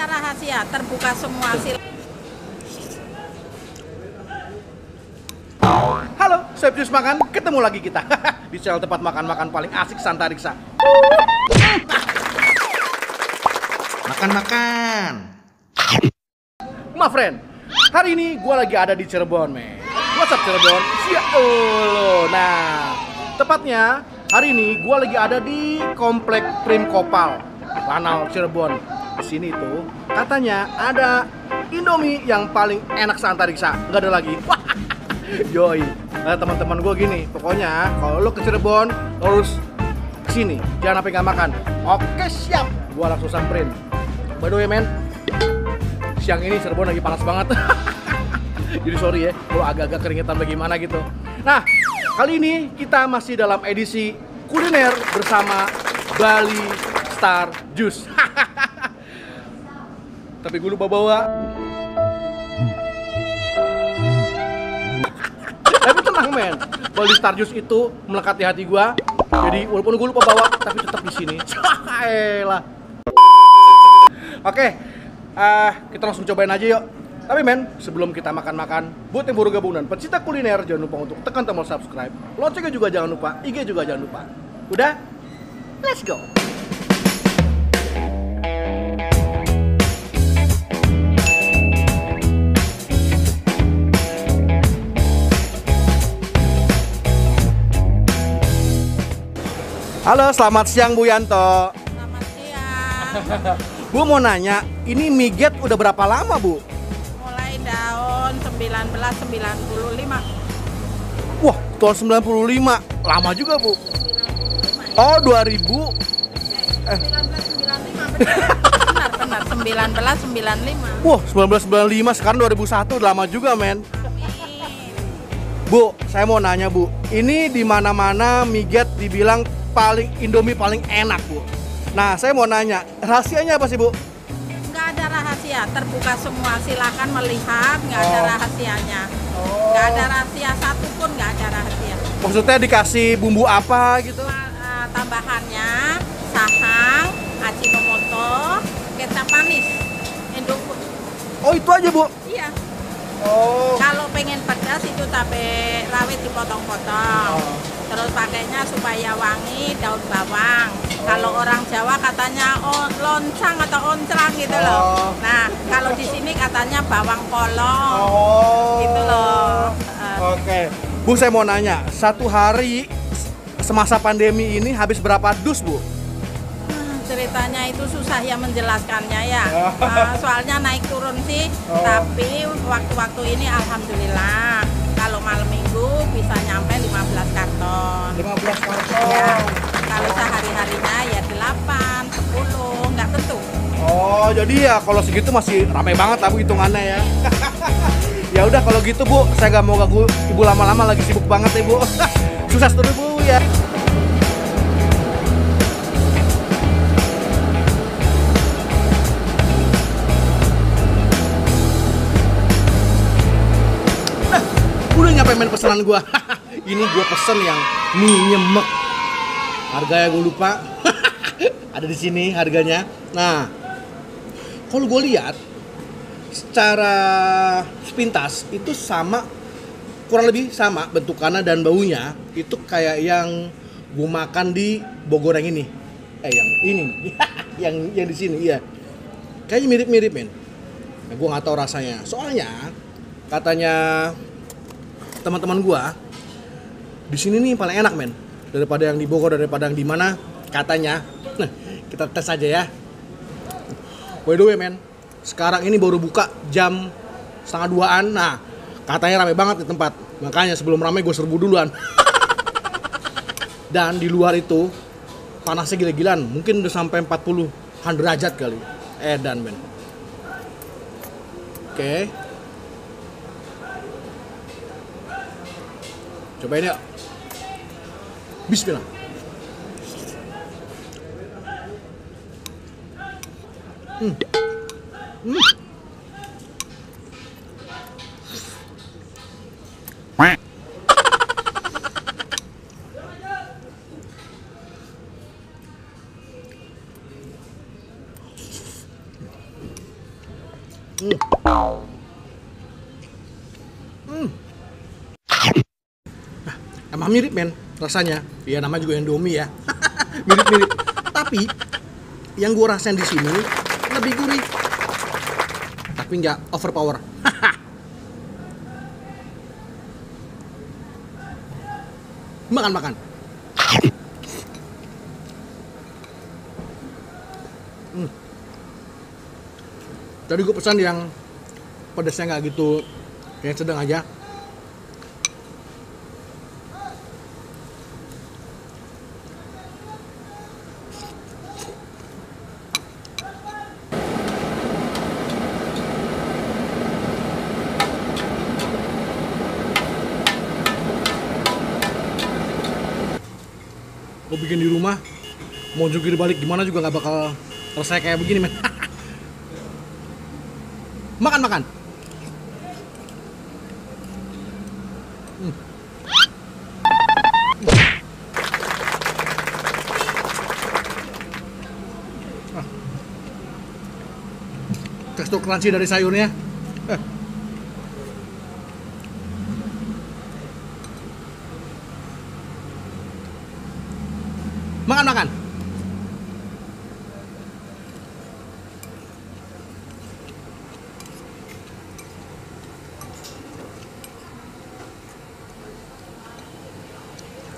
rahasia, terbuka semua Halo, Chef Jus Makan, ketemu lagi kita di channel tempat makan-makan paling asik Santariksa. Makan-makan. My friend, hari ini gue lagi ada di Cirebon, men. What's up Cirebon? Siap dulu. Nah, tepatnya hari ini gue lagi ada di Komplek Prim Kopal, Lanal Cirebon. Di sini tuh katanya ada Indomie yang paling enak Santariksa. Nggak ada lagi. Yoi. Nah, teman-teman gue gini, pokoknya kalau lo ke Cirebon lo harus kesini, jangan sampai nggak makan. Oke, siap. Gue langsung samperin. By the way, men, siang ini Cirebon lagi panas banget. Jadi sorry ya, kalau agak-agak keringetan bagaimana gitu. Nah, kali ini kita masih dalam edisi kuliner bersama Bali Star Juice. Tapi gue lupa bawa. Tapi tenang, men, Bali Star Juice itu melekat di hati gue. Jadi walaupun gue lupa bawa, tapi tetap di sini. Elah. Oke, kita langsung cobain aja yuk. Tapi men, sebelum kita makan-makan, buat yang baru gabung dan pecinta kuliner, jangan lupa untuk tekan tombol subscribe. Loncengnya juga jangan lupa, IG juga jangan lupa. Udah? Let's go! Halo, selamat siang Bu Yanto. Selamat siang. Bu mau nanya, ini miget udah berapa lama Bu? Mulai tahun 1995. Wah, tahun 95, lama juga Bu. Oh, 2000. 1995, benar, 1995. Wah, 1995, sekarang 2001, udah lama juga men. Amin. Bu, saya mau nanya Bu, ini di mana-mana miget dibilang paling Indomie paling enak Bu. Nah, saya mau nanya, rahasianya apa sih Bu? Nggak ada rahasia, terbuka semua, silakan melihat, nggak ada rahasianya. Nggak ada rahasia satupun, nggak ada rahasia. Maksudnya dikasih bumbu apa gitu? Tambahannya sahang, ajinomoto, kecap manis, Indofood. Oh, itu aja Bu? Iya. Oh. Kalau pengen pedas itu cabai rawit dipotong-potong. Terus pakainya supaya wangi daun bawang. Kalau orang Jawa katanya loncang atau oncrang gitu loh. Nah, kalau di sini katanya bawang polong. Gitu loh. Oke. Bu, saya mau nanya, satu hari semasa pandemi ini habis berapa dus Bu? Ceritanya itu susah ya menjelaskannya ya. Soalnya naik turun sih, tapi waktu-waktu ini alhamdulillah kalau malam minggu bisa nyampe 15 karton. 15 karton. Ya, kalau sehari-harinya ya 8, 10, nggak tentu. Oh, jadi ya kalau segitu masih ramai banget lah Bu hitungannya ya. Ya udah kalau gitu Bu, saya nggak mau ganggu Ibu lama-lama, lagi sibuk banget ya Bu. Sukses terus Bu ya. Udah nyampe main pesanan gua. Ini gua pesen yang mie nyemek. Harganya gua lupa. Ada di sini harganya. Nah, kalau gua lihat secara sepintas itu sama, kurang lebih sama bentukannya dan baunya. Itu kayak yang gua makan di Bogor yang ini. Yang ini. yang di sini, iya. Kayaknya mirip-mirip, men. Nah, gua nggak tahu rasanya. Soalnya katanya teman-teman gua di sini nih paling enak men, daripada yang di Bogor, daripada yang di mana katanya. Nah, kita tes aja ya. By the way men, sekarang ini baru buka jam 1:30-an. Nah, katanya rame banget di tempat, makanya sebelum rame gue serbu duluan. Dan di luar itu panasnya gila-gilaan, mungkin udah sampai 40-an derajat kali. Dan men. Oke. Cobain yuk. Bismillah. Emang mirip men rasanya. Ya namanya juga Indomie ya. Mirip-mirip. Tapi yang gue rasain di sini lebih gurih. Tapi nggak overpower. Makan. Tadi gue pesan yang pedasnya nggak gitu, kayak sedang aja. Gue bikin di rumah, mau jungkir balik gimana juga nggak bakal selesai kayak begini men. Makan. Tekstur crunchy dari sayurnya. Makan.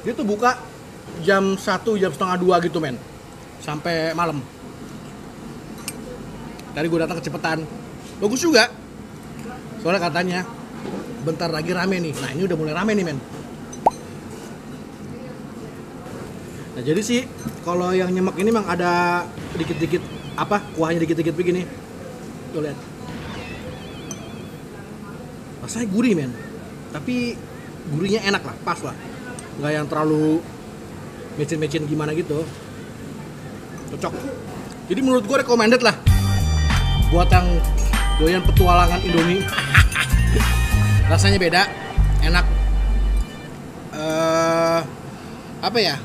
Dia tuh buka jam 1, jam setengah 2 gitu men. Sampai malam. Tadi gue datang kecepetan. Bagus juga. Soalnya katanya bentar lagi rame nih. Nah ini udah mulai rame nih men. Nah jadi sih kalau yang nyemek ini memang ada dikit-dikit kuahnya dikit-dikit begini. Tuh lihat. Rasanya gurih men. Tapi gurihnya enak lah, pas lah. Nggak yang terlalu mecin-mecin gimana gitu. Cocok. Jadi menurut gue recommended lah buat yang doyan petualangan Indomie. Rasanya beda, enak. Apa ya?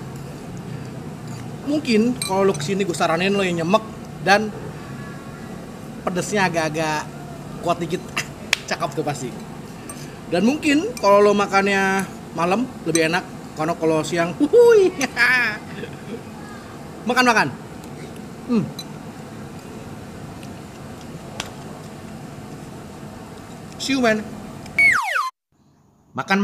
Mungkin kalau lo kesini gue saranin lo yang nyemek dan pedesnya agak-agak kuat dikit. Cakep tuh pasti. Dan mungkin kalau lo makannya malam lebih enak, karena kalau siang makan. See you man. Makan.